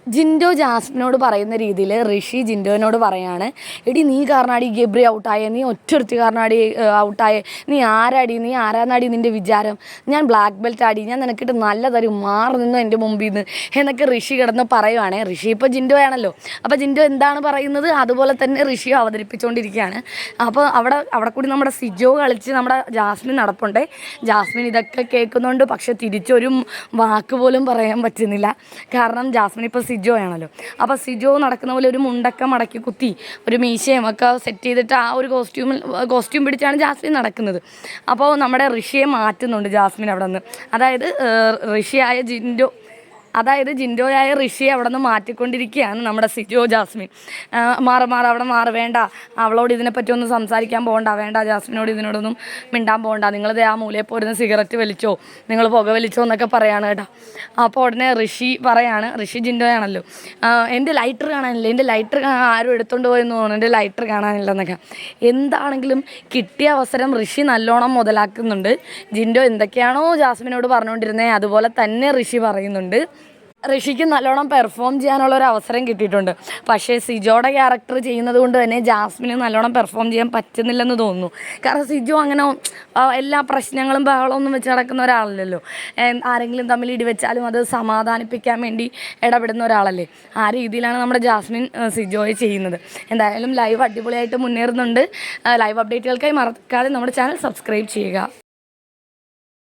ജിൻഡോ ജാസ്മിനോട് പറയുന്ന രീതിയിൽ ഋഷി ജിൻഡോനോട് പറയാണ്, എടി നീ കാരണാടി ഗബ്രി ഔട്ടായേ, നീ ഒറ്റൊരുത്തി കാരണാടി ഔട്ടായേ, നീ ആരാടി, നീ ആരാന്നാടി നിൻ്റെ വിചാരം, ഞാൻ ബ്ലാക്ക് ബെൽറ്റ് ആടി, ഞാൻ നിനക്കിട്ട് നല്ല തരും, മാറി നിന്നു എൻ്റെ മുമ്പിൽ നിന്ന് എന്നൊക്കെ ഋഷി കിടന്ന് പറയുവാണ്. ഋഷി ഇപ്പോൾ ജിൻഡോ ആണല്ലോ, അപ്പോൾ ജിൻഡോ എന്താണ് പറയുന്നത് അതുപോലെ തന്നെ ഋഷി അവതരിപ്പിച്ചുകൊണ്ടിരിക്കുകയാണ്. അപ്പോൾ അവിടെ കൂടി നമ്മുടെ സിജോ കളിച്ച് നമ്മുടെ ജാസ്മിൻ നടപ്പുണ്ട്. ജാസ്മിൻ ഇതൊക്കെ കേൾക്കുന്നുണ്ട്, പക്ഷെ തിരിച്ചൊരു വാക്ക് പോലും പറയാൻ പറ്റുന്നില്ല. കാരണം ജാസ്മിൻ ഇപ്പോൾ സിജോ ആണല്ലോ. അപ്പോൾ സിജോ നടക്കുന്ന പോലെ ഒരു മുണ്ടൊക്കെ മടക്കി കുത്തി ഒരു മീശയും ഒക്കെ സെറ്റ് ചെയ്തിട്ട് ആ ഒരു കോസ്റ്റ്യൂം പിടിച്ചാണ് ജാസ്മിൻ നടക്കുന്നത്. അപ്പോൾ നമ്മുടെ ഋഷിയെ മാറ്റുന്നുണ്ട് ജാസ്മിൻ അവിടെ നിന്ന്. അതായത് ജിൻഡോയായ ഋഷിയെ അവിടെ നിന്ന് മാറ്റിക്കൊണ്ടിരിക്കുകയാണ് നമ്മുടെ സിജോ ജാസ്മിൻ. മാറി അവിടെ മാറി, വേണ്ട അവളോട് ഇതിനെപ്പറ്റി ഒന്നും സംസാരിക്കാൻ പോകണ്ട, വേണ്ട ജാസ്മിനോട് ഇതിനോടൊന്നും മിണ്ടാൻ പോകണ്ട, നിങ്ങളിത് ആ മൂലയിൽ പോരുന്ന സിഗരറ്റ് വലിച്ചോ, നിങ്ങൾ പുക വലിച്ചോ എന്നൊക്കെ പറയാണ് കേട്ടോ. അപ്പോൾ ഉടനെ ഋഷി പറയാണ്, ഋഷി ജിൻഡോയാണല്ലോ, എൻ്റെ ലൈറ്റർ കാണാനില്ല, എൻ്റെ ലൈറ്റർ ആരും എടുത്തുകൊണ്ട് പോയെന്ന് തോന്നുന്നു, എൻ്റെ ലൈറ്റർ കാണാനില്ലെന്നൊക്കെ. എന്താണെങ്കിലും കിട്ടിയ അവസരം ഋഷി നല്ലോണം മുതലാക്കുന്നുണ്ട്. ജിൻഡോ എന്തൊക്കെയാണോ ജാസ്മിനോട് പറഞ്ഞുകൊണ്ടിരുന്നത് അതുപോലെ തന്നെ ഋഷി പറയുന്നുണ്ട്. ഋഷിക്ക് നല്ലോണം പെർഫോം ചെയ്യാനുള്ളൊരു അവസരം കിട്ടിയിട്ടുണ്ട്. പക്ഷേ സിജോയുടെ ക്യാരക്ടർ ചെയ്യുന്നത് കൊണ്ട് തന്നെ ജാസ്മിന് നല്ലോണം പെർഫോം ചെയ്യാൻ പറ്റുന്നില്ലെന്ന് തോന്നുന്നു. കാരണം സിജോ അങ്ങനെ എല്ലാ പ്രശ്നങ്ങളും ബഹളമൊന്നും വെച്ച് നടക്കുന്ന ഒരാളല്ലല്ലോ. ആരെങ്കിലും തമ്മിൽ ഇടിവെച്ചാലും അത് സമാധാനിപ്പിക്കാൻ വേണ്ടി ഇടപെടുന്ന ഒരാളല്ലേ. ആ രീതിയിലാണ് നമ്മുടെ ജാസ്മിൻ സിജോയെ ചെയ്യുന്നത്. എന്തായാലും ലൈവ് അടിപൊളിയായിട്ട് മുന്നേറുന്നുണ്ട്. ലൈവ് അപ്ഡേറ്റുകൾക്കായി മറക്കാതെ നമ്മുടെ ചാനൽ സബ്സ്ക്രൈബ് ചെയ്യുക.